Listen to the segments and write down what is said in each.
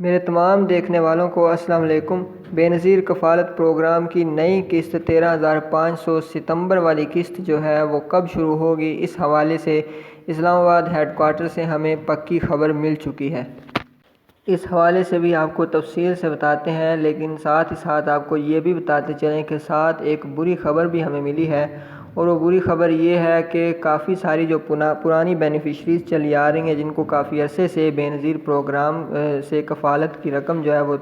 میرے تمام دیکھنے والوں کو السلام علیکم۔ بے نظیر کفالت پروگرام کی نئی قسط 13,500 ستمبر والی قسط جو ہے وہ کب شروع ہوگی، اس حوالے سے اسلام آباد ہیڈ کوارٹر سے ہمیں پکی خبر مل چکی ہے۔ اس حوالے سے بھی آپ کو تفصیل سے بتاتے ہیں، لیکن ساتھ ہی ساتھ آپ کو یہ بھی بتاتے چلیں کہ ساتھ ایک بری خبر بھی ہمیں ملی ہے، اور وہ بری خبر یہ ہے کہ کافی ساری جو پرانی بینیفیشریز چلی آ رہی ہیں، جن کو کافی عرصے سے بے نظیر پروگرام سے کفالت کی رقم جو ہے وہ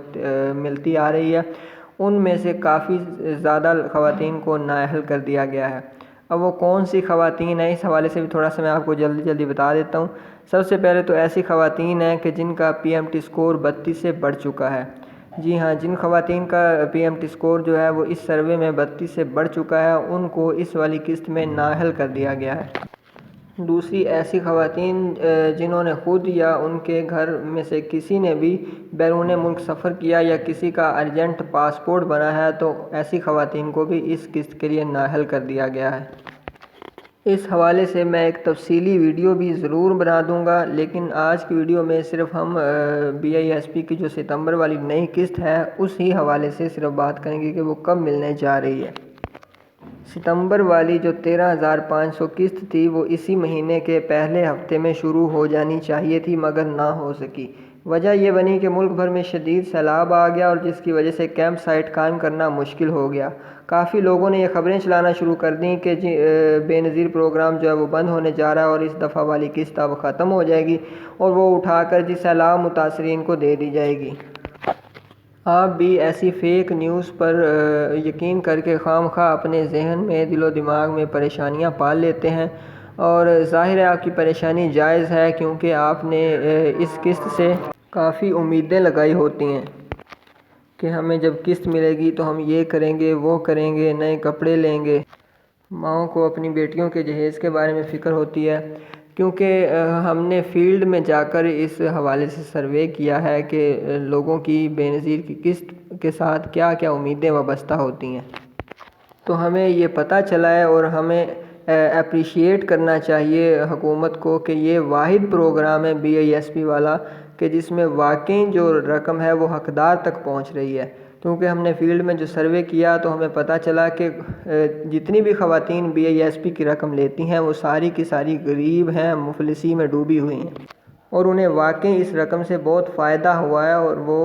ملتی آ رہی ہے، ان میں سے کافی زیادہ خواتین کو نااہل کر دیا گیا ہے۔ اب وہ کون سی خواتین ہیں، اس حوالے سے بھی تھوڑا سا میں آپ کو جلدی بتا دیتا ہوں۔ سب سے پہلے تو ایسی خواتین ہیں کہ جن کا PMT سکور 32 سے بڑھ چکا ہے۔ جی ہاں، جن خواتین کا PMT سکور جو ہے وہ اس سروے میں 32 سے بڑھ چکا ہے، ان کو اس والی قسط میں نااہل کر دیا گیا ہے۔ دوسری ایسی خواتین جنہوں نے خود یا ان کے گھر میں سے کسی نے بھی بیرون ملک سفر کیا یا کسی کا ارجنٹ پاسپورٹ بنا ہے، تو ایسی خواتین کو بھی اس قسط کے لیے نااہل کر دیا گیا ہے۔ اس حوالے سے میں ایک تفصیلی ویڈیو بھی ضرور بنا دوں گا، لیکن آج کی ویڈیو میں صرف ہم BISP کی جو ستمبر والی نئی قسط ہے اس ہی حوالے سے صرف بات کریں گے کہ وہ کب ملنے جا رہی ہے۔ ستمبر والی جو 13,500 قسط تھی وہ اسی مہینے کے پہلے ہفتے میں شروع ہو جانی چاہیے تھی، مگر نہ ہو سکی۔ وجہ یہ بنی کہ ملک بھر میں شدید سیلاب آ گیا، اور جس کی وجہ سے کیمپ سائٹ قائم کرنا مشکل ہو گیا۔ کافی لوگوں نے یہ خبریں چلانا شروع کر دیں کہ بے نظیر پروگرام جو ہے وہ بند ہونے جا رہا ہے اور اس دفعہ والی قسط اب ختم ہو جائے گی اور وہ اٹھا کر سیلاب متاثرین کو دے دی جائے گی۔ آپ بھی ایسی فیک نیوز پر یقین کر کے خواہ مخواہ اپنے ذہن میں، دل و دماغ میں پریشانیاں پال لیتے ہیں، اور ظاہر ہے آپ کی پریشانی جائز ہے، کیونکہ آپ نے اس قسط سے کافی امیدیں لگائی ہوتی ہیں کہ ہمیں جب قسط ملے گی تو ہم یہ کریں گے، وہ کریں گے، نئے کپڑے لیں گے۔ ماؤں کو اپنی بیٹیوں کے جہیز کے بارے میں فکر ہوتی ہے، کیونکہ ہم نے فیلڈ میں جا کر اس حوالے سے سروے کیا ہے کہ لوگوں کی بے نظیر کی قسط کے ساتھ کیا کیا امیدیں وابستہ ہوتی ہیں۔ تو ہمیں یہ پتہ چلا ہے، اور ہمیں اپریشیٹ کرنا چاہیے حکومت کو کہ یہ واحد پروگرام ہے BISP والا کہ جس میں واقعی جو رقم ہے وہ حقدار تک پہنچ رہی ہے۔ کیونکہ ہم نے فیلڈ میں جو سروے کیا تو ہمیں پتہ چلا کہ جتنی بھی خواتین BISP کی رقم لیتی ہیں وہ ساری کی ساری غریب ہیں، مفلسی میں ڈوبی ہوئی ہیں، اور انہیں واقعی اس رقم سے بہت فائدہ ہوا ہے، اور وہ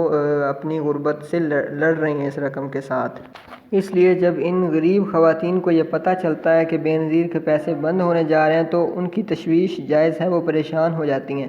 اپنی غربت سے لڑ رہی ہیں اس رقم کے ساتھ۔ اس لیے جب ان غریب خواتین کو یہ پتہ چلتا ہے کہ بے نظیر کے پیسے بند ہونے جا رہے ہیں تو ان کی تشویش جائز ہے، وہ پریشان ہو جاتی ہیں۔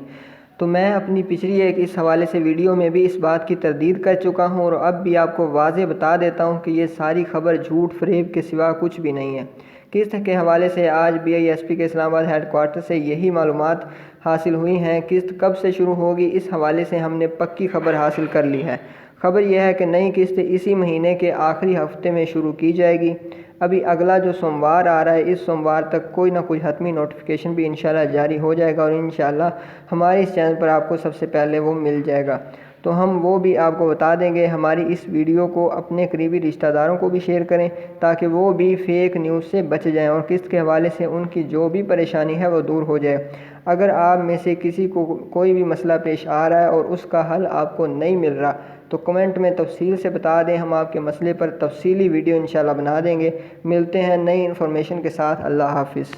تو میں اپنی پچھلی ایک اس حوالے سے ویڈیو میں بھی اس بات کی تردید کر چکا ہوں، اور اب بھی آپ کو واضح بتا دیتا ہوں کہ یہ ساری خبر جھوٹ فریب کے سوا کچھ بھی نہیں ہے۔ قسط کے حوالے سے آج BISP کے اسلام آباد ہیڈ کوارٹر سے یہی معلومات حاصل ہوئی ہیں۔ قسط کب سے شروع ہوگی، اس حوالے سے ہم نے پکی خبر حاصل کر لی ہے۔ خبر یہ ہے کہ نئی قسط اسی مہینے کے آخری ہفتے میں شروع کی جائے گی۔ ابھی اگلا جو سوموار آ رہا ہے، اس سوموار تک کوئی نہ کوئی حتمی نوٹیفیکیشن بھی انشاءاللہ جاری ہو جائے گا، اور انشاءاللہ ہمارے اس چینل پر آپ کو سب سے پہلے وہ مل جائے گا، تو ہم وہ بھی آپ کو بتا دیں گے۔ ہماری اس ویڈیو کو اپنے قریبی رشتہ داروں کو بھی شیئر کریں تاکہ وہ بھی فیک نیوز سے بچ جائیں، اور قسط کے حوالے سے ان کی جو بھی پریشانی ہے وہ دور ہو جائے۔ اگر آپ میں سے کسی کو کوئی بھی مسئلہ پیش آ رہا ہے اور اس کا حل آپ کو نہیں مل رہا تو کمنٹ میں تفصیل سے بتا دیں، ہم آپ کے مسئلے پر تفصیلی ویڈیو انشاءاللہ بنا دیں گے۔ ملتے ہیں نئی انفارمیشن کے ساتھ۔ اللہ حافظ۔